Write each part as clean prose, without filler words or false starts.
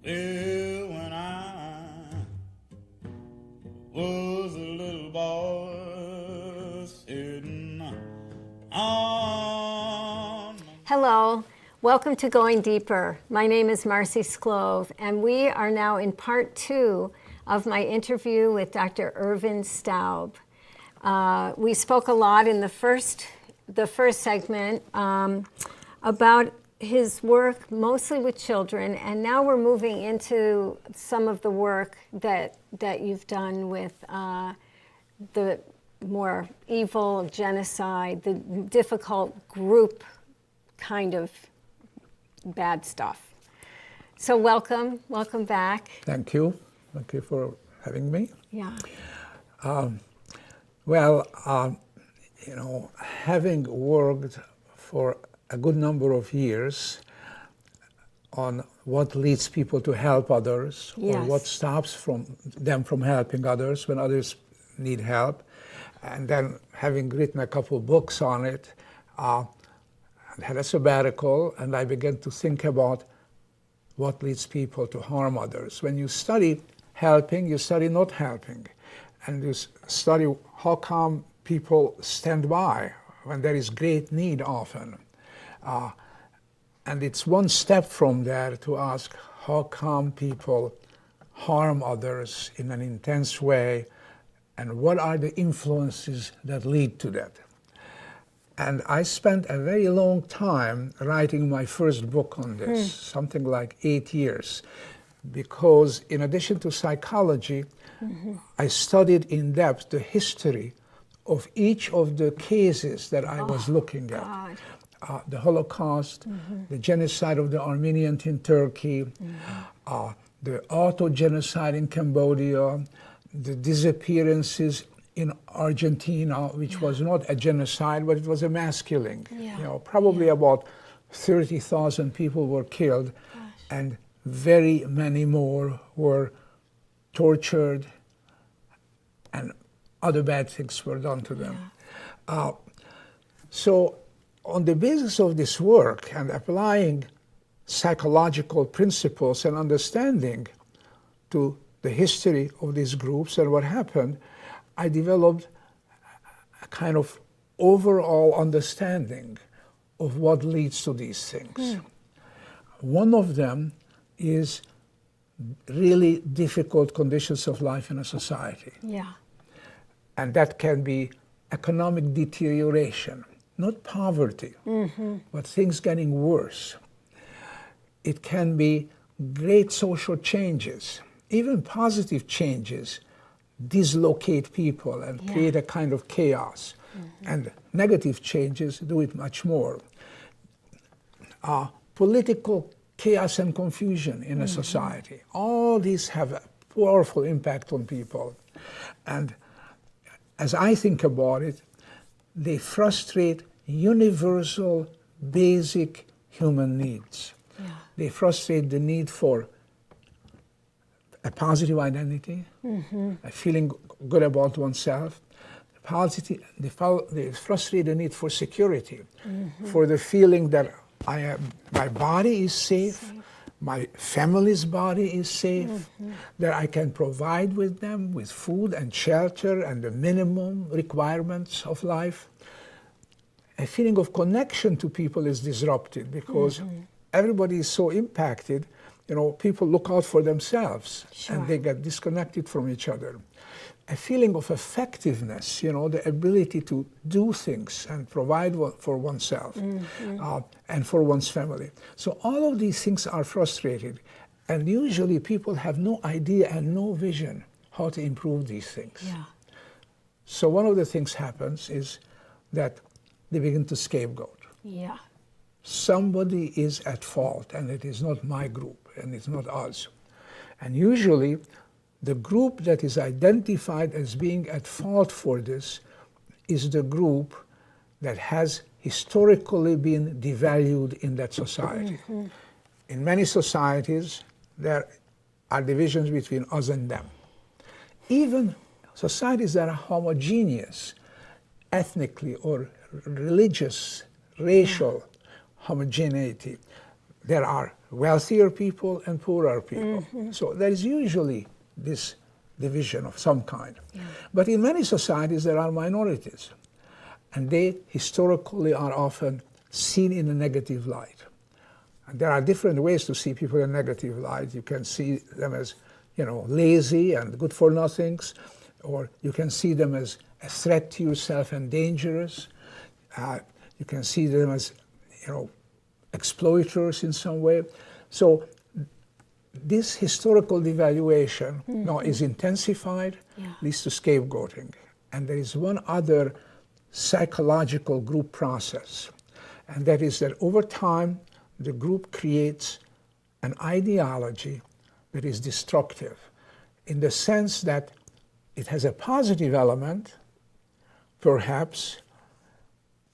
Well, when I was a little boy sitting on... Hello, welcome to Going Deeper. My name is Marcy Sklove, and we are now in part 2 of my interview with Dr. Ervin Staub. We spoke a lot in the first segment about his work mostly with children, and now we're moving into some of the work that you've done with the more evil of genocide, the difficult group kind of bad stuff. So welcome back. Thank you for having me. Yeah. Having worked for a good number of years on what leads people to help others, Yes. or what stops them from helping others when others need help, and then having written a couple books on it, I had a sabbatical, and I began to think about what leads people to harm others. When you study helping, you study not helping, and you study how come people stand by when there is great need often. And it's one step from there to ask how come people harm others in an intense way, and what are the influences that lead to that. And I spent a very long time writing my first book on this, something like 8 years, because in addition to psychology, I studied in depth the history of each of the cases that I was looking at. The Holocaust, the genocide of the Armenians in Turkey, the auto-genocide in Cambodia, the disappearances in Argentina, which was not a genocide, but it was a mass killing. Yeah. Probably about 30,000 people were killed, and very many more were tortured, and other bad things were done to them. So on the basis of this work and applying psychological principles and understanding to the history of these groups and what happened, I developed a kind of overall understanding of what leads to these things. One of them is really difficult conditions of life in a society. Yeah. And that can be economic deterioration, not poverty, but things getting worse. It can be great social changes, even positive changes dislocate people and create a kind of chaos. And negative changes do it much more. Political chaos and confusion in a society, all these have a powerful impact on people. And as I think about it, they frustrate universal, basic human needs. They frustrate the need for a positive identity, a feeling good about oneself. They frustrate the need for security, for the feeling that my body is safe, my family's body is safe, that I can provide with them with food and shelter and the minimum requirements of life. A feeling of connection to people is disrupted because everybody is so impacted. People look out for themselves and they get disconnected from each other. A feeling of effectiveness, the ability to do things and provide for oneself and for one's family. So all of these things are frustrated, and usually people have no idea and no vision how to improve these things. So one of the things happens is that they begin to scapegoat. Somebody is at fault, and it is not my group, and it's not us. And usually, the group that is identified as being at fault for this is the group that has historically been devalued in that society. In many societies, there are divisions between us and them. Even societies that are homogeneous, ethnically or religious, racial homogeneity, there are wealthier people and poorer people. So there is usually this division of some kind. Yeah. But in many societies there are minorities, and they historically are often seen in a negative light. And there are different ways to see people in a negative light. You can see them as, lazy and good for nothings, or you can see them as a threat to yourself and dangerous. You can see them as, exploiters in some way. So this historical devaluation now is intensified, leads to scapegoating. And there is one other psychological group process, and that is that over time the group creates an ideology that is destructive, in the sense that it has a positive element, perhaps,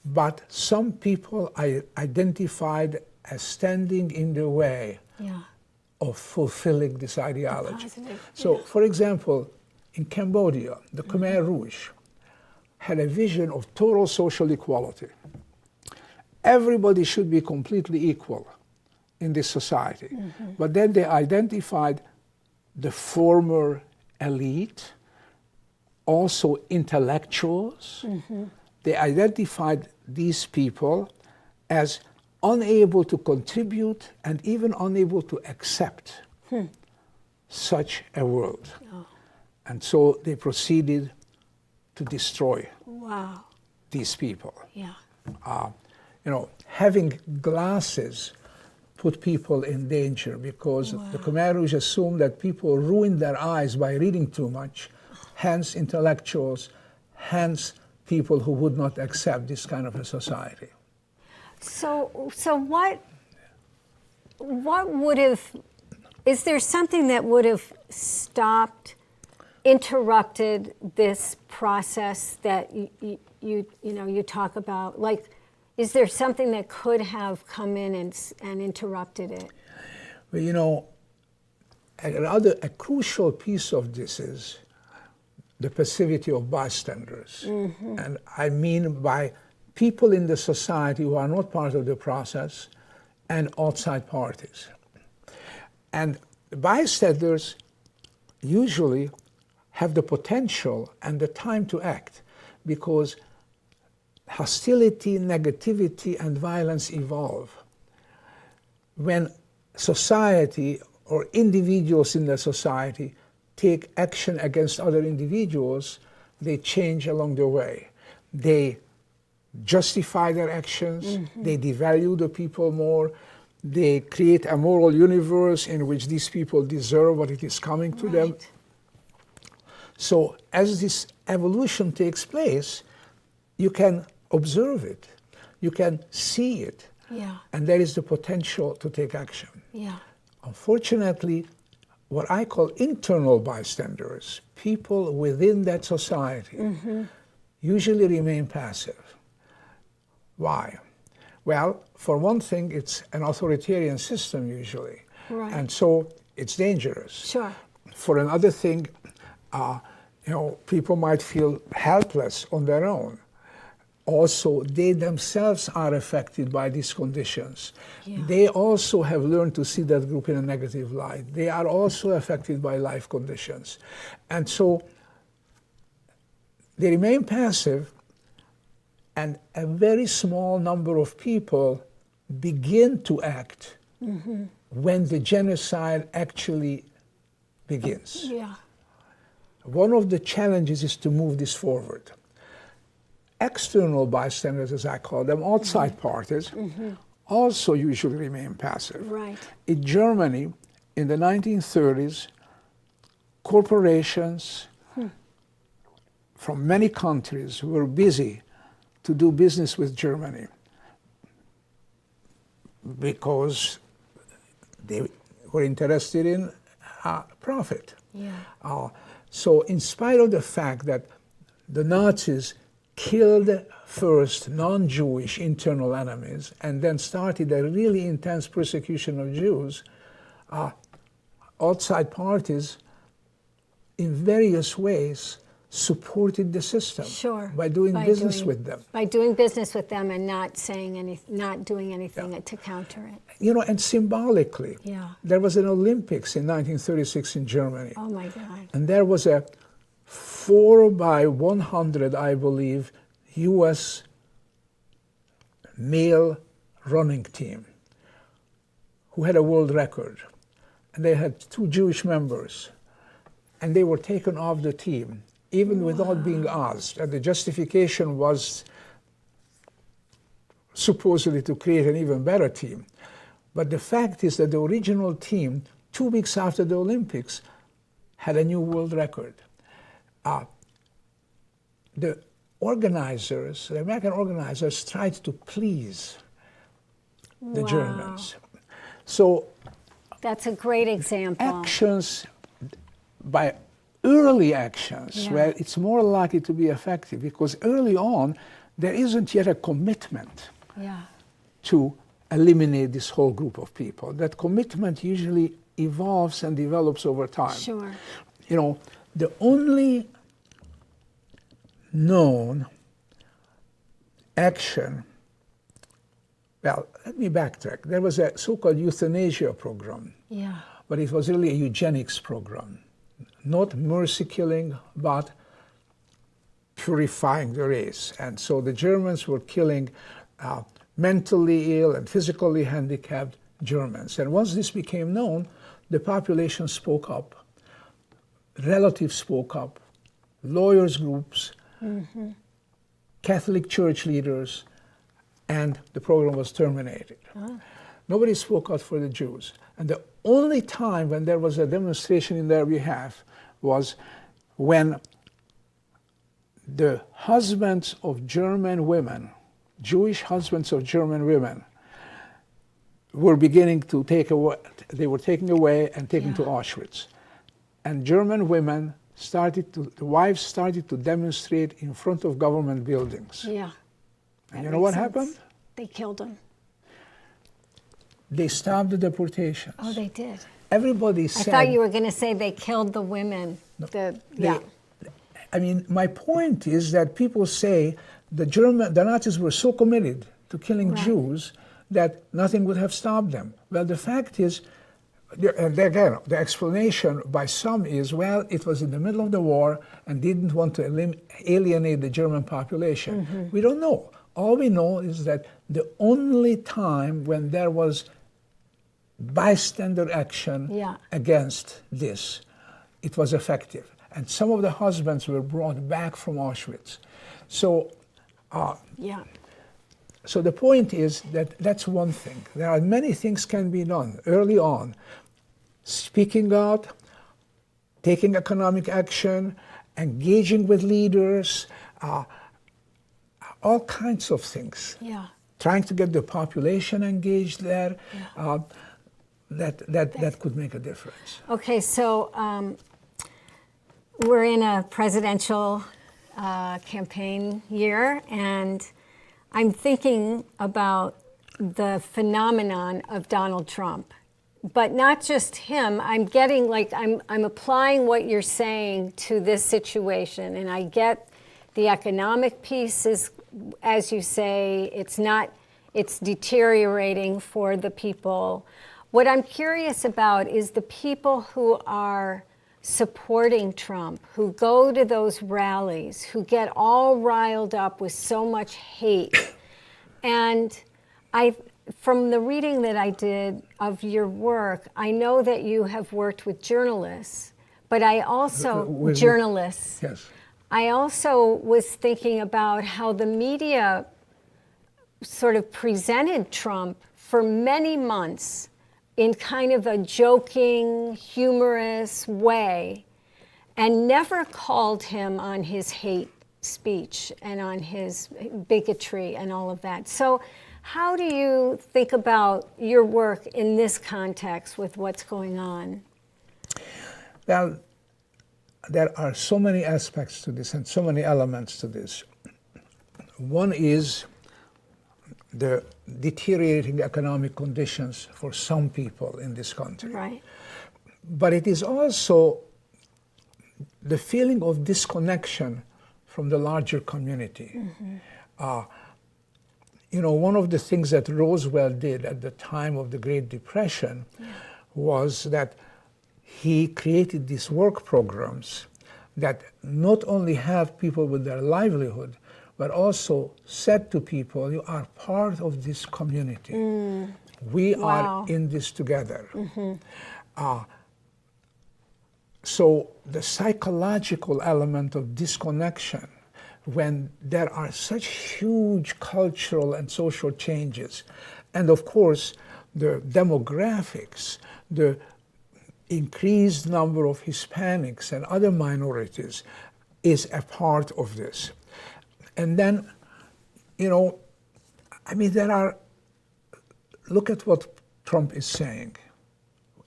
but some people are identified as standing in the way of fulfilling this ideology. So, for example, in Cambodia, the Khmer Rouge had a vision of total social equality. Everybody should be completely equal in this society. But then they identified the former elite, also intellectuals. They identified these people as unable to contribute and even unable to accept such a world. And so they proceeded to destroy these people. Having glasses put people in danger, because the Khmer Rouge assumed that people ruined their eyes by reading too much, hence intellectuals, hence people who would not accept this kind of a society. So what would have, is there something that would have stopped, interrupted this process that you talk about? Like, is there something that could have come in and interrupted it? Well, a crucial piece of this is the passivity of bystanders. And I mean by people in the society who are not part of the process and outside parties. And bystanders usually have the potential and the time to act, because hostility, negativity, and violence evolve. When society or individuals in the society take action against other individuals, they change along the way. They justify their actions, they devalue the people more, they create a moral universe in which these people deserve what it is coming to them. So as this evolution takes place, you can observe it, you can see it, and there is the potential to take action. Unfortunately, what I call internal bystanders, people within that society, usually remain passive. Why? Well, for one thing, it's an authoritarian system usually, and so it's dangerous. For another thing, people might feel helpless on their own. Also, they themselves are affected by these conditions. They also have learned to see that group in a negative light. They are also affected by life conditions. And so they remain passive, and a very small number of people begin to act when the genocide actually begins. One of the challenges is to move this forward. External bystanders, as I call them, outside parties, also usually remain passive. In Germany, in the 1930s, corporations from many countries were busy to do business with Germany because they were interested in profit. So in spite of the fact that the Nazis killed first non-Jewish internal enemies and then started a really intense persecution of Jews, outside parties in various ways supported the system Sure. by doing business with them. By doing business with them and not doing anything to counter it. You know, and symbolically, Yeah. there was an Olympics in 1936 in Germany. Oh my God. And there was a 4x100, I believe, U.S. male running team who had a world record. And they had 2 Jewish members. And they were taken off the team, even without being asked. And the justification was supposedly to create an even better team. But the fact is that the original team, 2 weeks after the Olympics, had a new world record. The organizers, the American organizers, tried to please the Germans. So that's a great example. Actions, by early actions, where it's more likely to be effective, because early on, there isn't yet a commitment to eliminate this whole group of people. That commitment usually evolves and develops over time. Sure. You know, the only known action, well, let me backtrack. There was a so-called euthanasia program, but it was really a eugenics program. Not mercy killing, but purifying the race. And so the Germans were killing mentally ill and physically handicapped Germans. And once this became known, the population spoke up, relatives spoke up, lawyers groups, Catholic church leaders, and the program was terminated. Nobody spoke out for the Jews. And the only time when there was a demonstration in their behalf was when the husbands of German women, Jewish husbands of German women, were beginning to take away, they were taken away and taken to Auschwitz. And German women started to, the wives started to demonstrate in front of government buildings. And you know what happened? They killed them. They stopped the deportations. Oh, they did. Everybody said... I thought you were going to say they killed the women. I mean, my point is that people say the Nazis were so committed to killing Jews that nothing would have stopped them. Well, the fact is, and again, the explanation by some is, well, it was in the middle of the war and didn't want to alienate the German population. We don't know. All we know is that the only time when there was bystander action against this, it was effective. And some of the husbands were brought back from Auschwitz. So, so the point is that that's one thing. There are many things can be done early on. Speaking out, taking economic action, engaging with leaders, all kinds of things. Trying to get the population engaged there, that could make a difference. Okay, so we're in a presidential campaign year, and I'm thinking about the phenomenon of Donald Trump. But not just him. I'm getting, like, I'm applying what you're saying to this situation, and I get the economic piece is, as you say, it's deteriorating for the people. What I'm curious about is the people who are supporting Trump, who go to those rallies, who get all riled up with so much hate. And from the reading that I did of your work, I know that you have worked with journalists, but I also, journalists. Yes. I also was thinking about how the media sort of presented Trump for many months in kind of a joking, humorous way, and never called him on his hate speech and on his bigotry and all of that. So how do you think about your work in this context with what's going on? Well, there are so many aspects to this and so many elements to this. One is the deteriorating economic conditions for some people in this country. Right. But it is also the feeling of disconnection from the larger community. You know, one of the things that Roosevelt did at the time of the Great Depression was that he created these work programs that not only have people with their livelihood, but also said to people, you are part of this community. We are in this together. So the psychological element of disconnection, when there are such huge cultural and social changes, and of course the demographics, the increased number of Hispanics and other minorities is a part of this. And then, you know, I mean, look at what Trump is saying,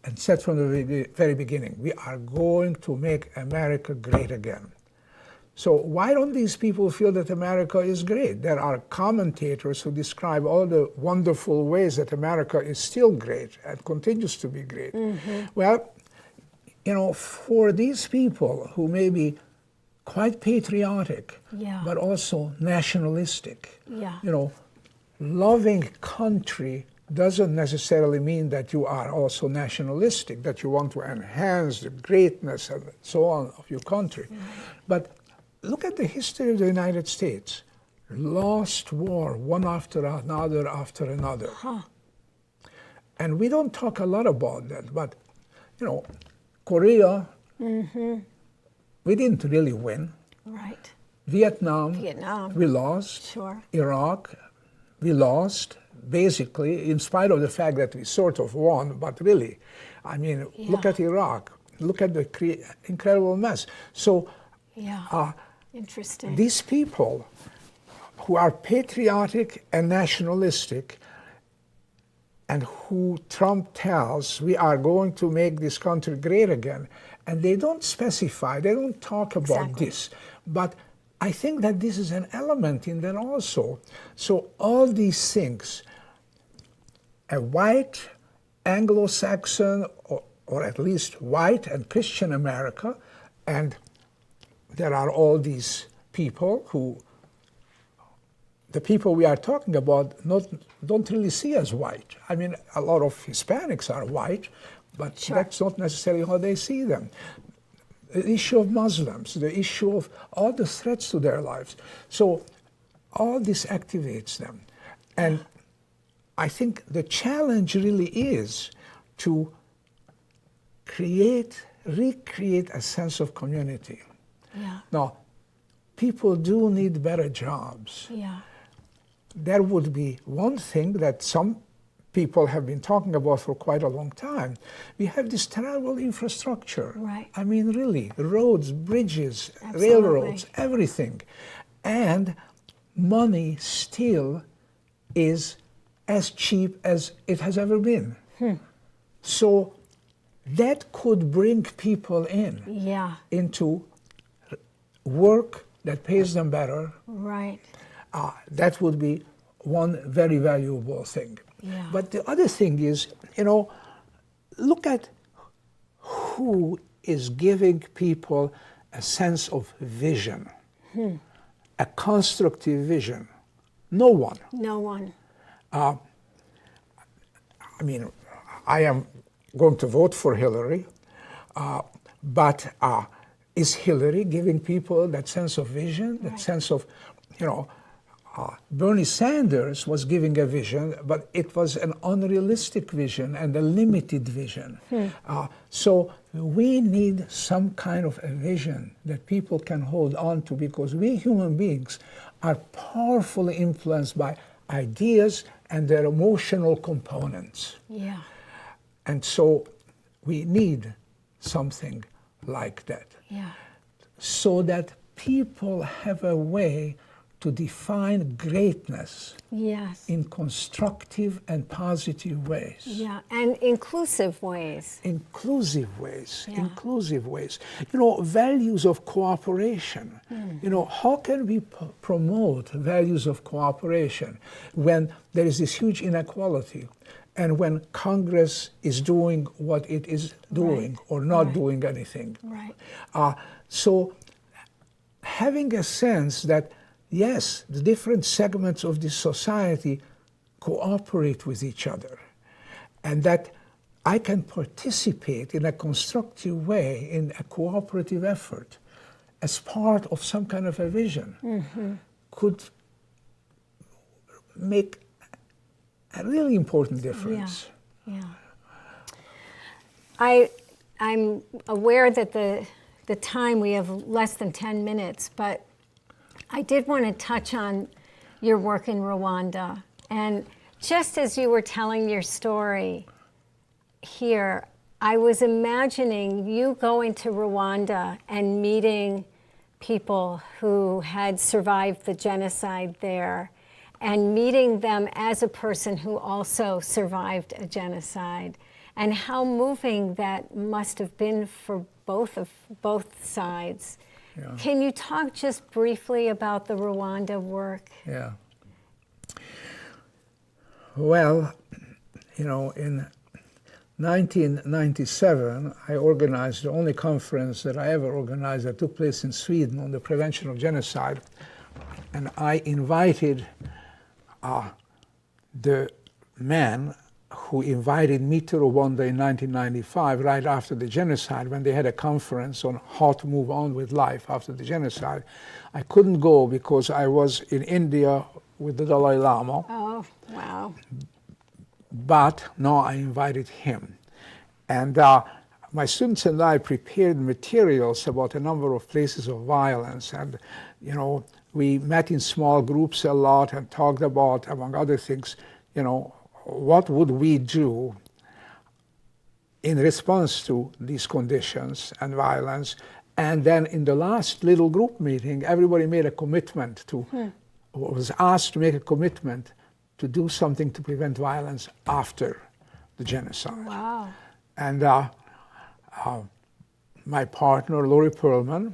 and said from the very beginning, we are going to make America great again. So why don't these people feel that America is great? There are commentators who describe all the wonderful ways that America is still great and continues to be great. Well, you know, for these people who may be quite patriotic, but also nationalistic, you know, loving country doesn't necessarily mean that you are also nationalistic, that you want to enhance the greatness and so on of your country. But look at the history of the United States. Lost war, one after another after another. And we don't talk a lot about that, but, you know, Korea, we didn't really win. Right. Vietnam, we lost. Sure. Iraq, we lost, basically, in spite of the fact that we sort of won, but really, I mean, look at Iraq, look at the incredible mess. So, interesting. These people who are patriotic and nationalistic, and who Trump tells, we are going to make this country great again, and they don't specify, they don't talk about this, but I think that this is an element in there also. So all these things, a white Anglo-Saxon, or at least white and Christian America, and there are all these people who, the people we are talking about don't really see as white. I mean, a lot of Hispanics are white, but that's not necessarily how they see them. The issue of Muslims, the issue of all the threats to their lives. So all this activates them. And I think the challenge really is to recreate a sense of community. Now, people do need better jobs. There would be one thing that some people have been talking about for quite a long time. We have this terrible infrastructure. I mean, really, roads, bridges, railroads, everything. And money still is as cheap as it has ever been. So that could bring people into work that pays them better. That would be one very valuable thing. But the other thing is, you know, look at who is giving people a sense of vision, a constructive vision. No one. No one. I mean, I am going to vote for Hillary, but is Hillary giving people that sense of vision, that sense of, you know, Bernie Sanders was giving a vision, but it was an unrealistic vision and a limited vision. So we need some kind of a vision that people can hold on to, because we human beings are powerfully influenced by ideas and their emotional components. And so we need something like that. So that people have a way to define greatness in constructive and positive ways. And inclusive ways. Inclusive ways, inclusive ways. You know, values of cooperation. You know, how can we promote values of cooperation when there is this huge inequality? and when Congress is doing what it is doing, Right. or not Right. doing anything. Right. So having a sense that, yes, the different segments of this society cooperate with each other, and that I can participate in a constructive way in a cooperative effort as part of some kind of a vision, could make a really important difference. Yeah. I'm aware that the time, we have less than 10 minutes, but I did want to touch on your work in Rwanda. And just as you were telling your story here, I was imagining you going to Rwanda and meeting people who had survived the genocide there, and meeting them as a person who also survived a genocide, and how moving that must have been for both sides. Yeah. Can you talk just briefly about the Rwanda work? Yeah. Well, in 1997, I organized the only conference that I ever organized that took place in Sweden on the prevention of genocide. And I invited the man who invited me to Rwanda in 1995, right after the genocide, when they had a conference on how to move on with life after the genocide. I couldn't go because I was in India with the Dalai Lama. Oh, wow. But no, I invited him. And my students and I prepared materials about a number of places of violence. And, we met in small groups a lot and talked about, among other things, what would we do in response to these conditions and violence. And then in the last little group meeting, everybody made a commitment to, was asked to make a commitment to do something to prevent violence after the genocide. Wow. And my partner, Lori Perlman,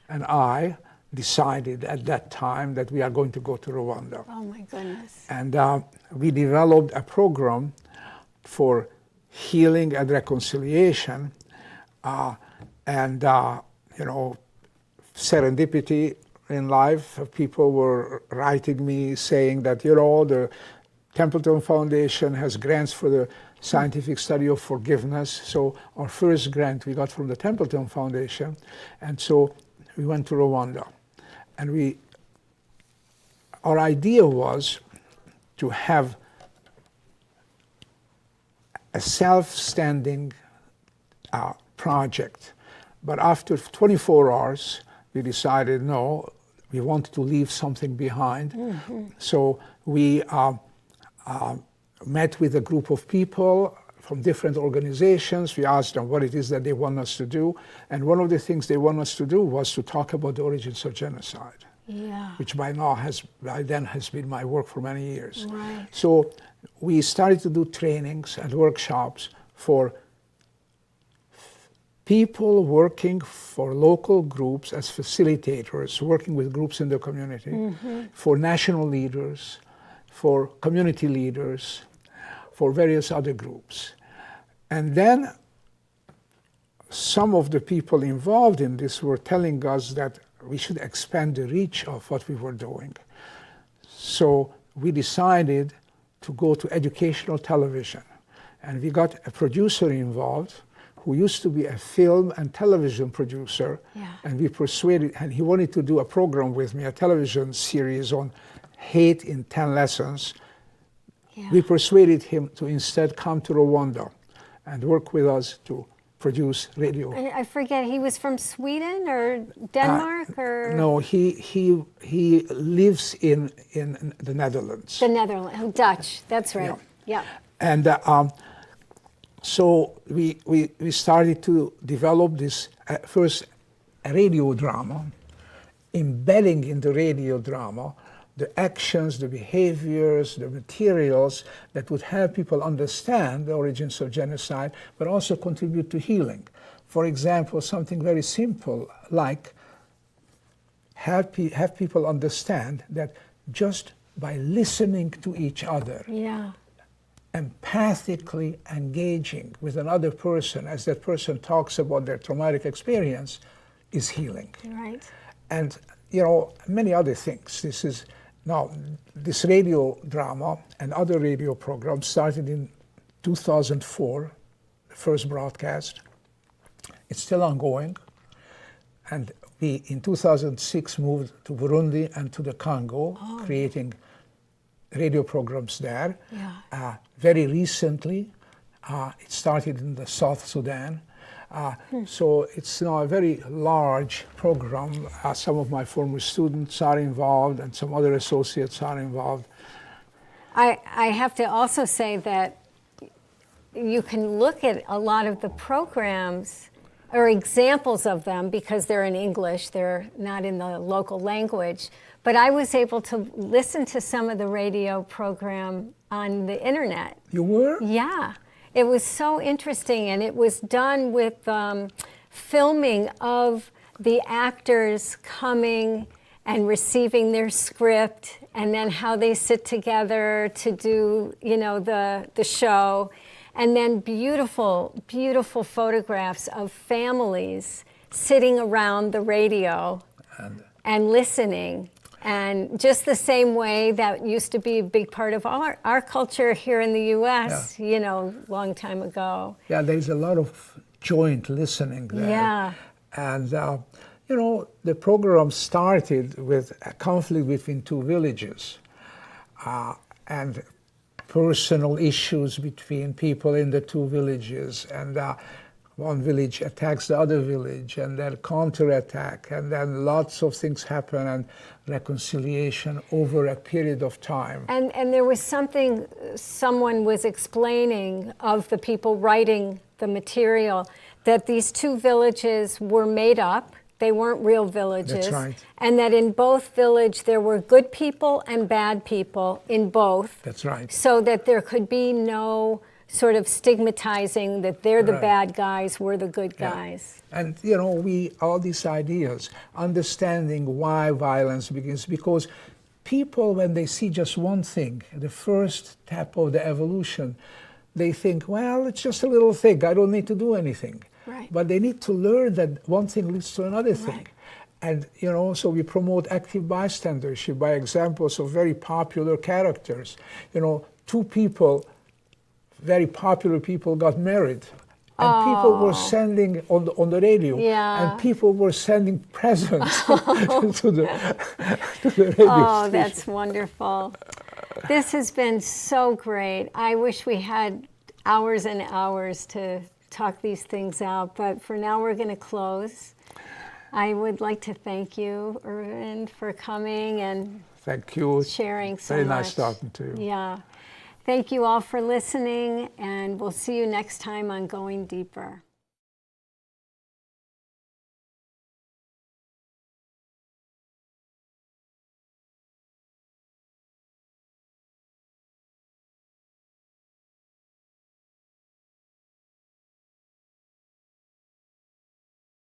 and I decided at that time that we are going to go to Rwanda. Oh my goodness. And we developed a program for healing and reconciliation, and serendipity in life. People were writing me saying that, the Templeton Foundation has grants for the scientific study of forgiveness. So our first grant we got from the Templeton Foundation. And so we went to Rwanda. And our idea was to have a self-standing project. But after 24 hours, we decided, no, we wanted to leave something behind. So we met with a group of people from different organizations. We asked them what it is that they want us to do. And one of the things they want us to do was to talk about the origins of genocide, which by then has been my work for many years. Right. So we started to do trainings and workshops for people working for local groups as facilitators, working with groups in the community, for national leaders, for community leaders, for various other groups. And then some of the people involved in this were telling us that we should expand the reach of what we were doing. So we decided to go to educational television. And we got a producer involved who used to be a film and television producer. And we persuaded, and he wanted to do a program with me, a television series on hate in 10 lessons. We persuaded him to instead come to Rwanda and work with us to produce radio. And I forget, he was from Sweden or Denmark or? No, he lives in the Netherlands. The Netherlands, oh, Dutch, that's right. Yeah. And so we started to develop this first radio drama, embedding in the radio drama the actions, the behaviors, the materials that would help people understand the origins of genocide, but also contribute to healing. For example, something very simple like have people understand that just by listening to each other, empathically engaging with another person as that person talks about their traumatic experience is healing. Right. And, many other things. This radio drama and other radio programs started in 2004, the first broadcast. It's still ongoing. And we, in 2006, moved to Burundi and to the Congo, creating radio programs there. Yeah. Very recently, it started in the South Sudan. So it's now a very large program. Some of my former students are involved and some other associates are involved. I have to also say that you can look at a lot of the programs or examples of them because they're in English, they're not in the local language. But I was able to listen to some of the radio program on the internet. You were? Yeah. It was so interesting, and it was done with filming of the actors coming and receiving their script, and then how they sit together to do, the show, and then beautiful, beautiful photographs of families sitting around the radio and listening. And just the same way that used to be a big part of our culture here in the U.S., long time ago. Yeah, there's a lot of joint listening there. Yeah. And, the program started with a conflict between two villages and personal issues between people in the two villages. And one village attacks the other village, and then counterattack, and then lots of things happen, and reconciliation over a period of time. And there was something someone was explaining of the people writing the material, that these two villages were made up. They weren't real villages. That's right. And that in both villages there were good people and bad people in both. That's right. So that there could be no sort of stigmatizing that they're the bad guys, we're the good guys. And, all these ideas, understanding why violence begins, because people, when they see just one thing, the first step of the evolution, they think, well, it's just a little thing, I don't need to do anything. Right. But they need to learn that one thing leads to another thing. Right. And, so we promote active bystandership by examples of very popular characters. Two people, very popular people, got married. And people were sending on the radio, and people were sending presents to the radio station. That's wonderful. This has been so great. I wish we had hours and hours to talk these things out, but for now we're going to close. I would like to thank you, Ervin, for coming and thank you. Sharing so Very much. Nice talking to you. Yeah. Thank you all for listening, and we'll see you next time on Going Deeper.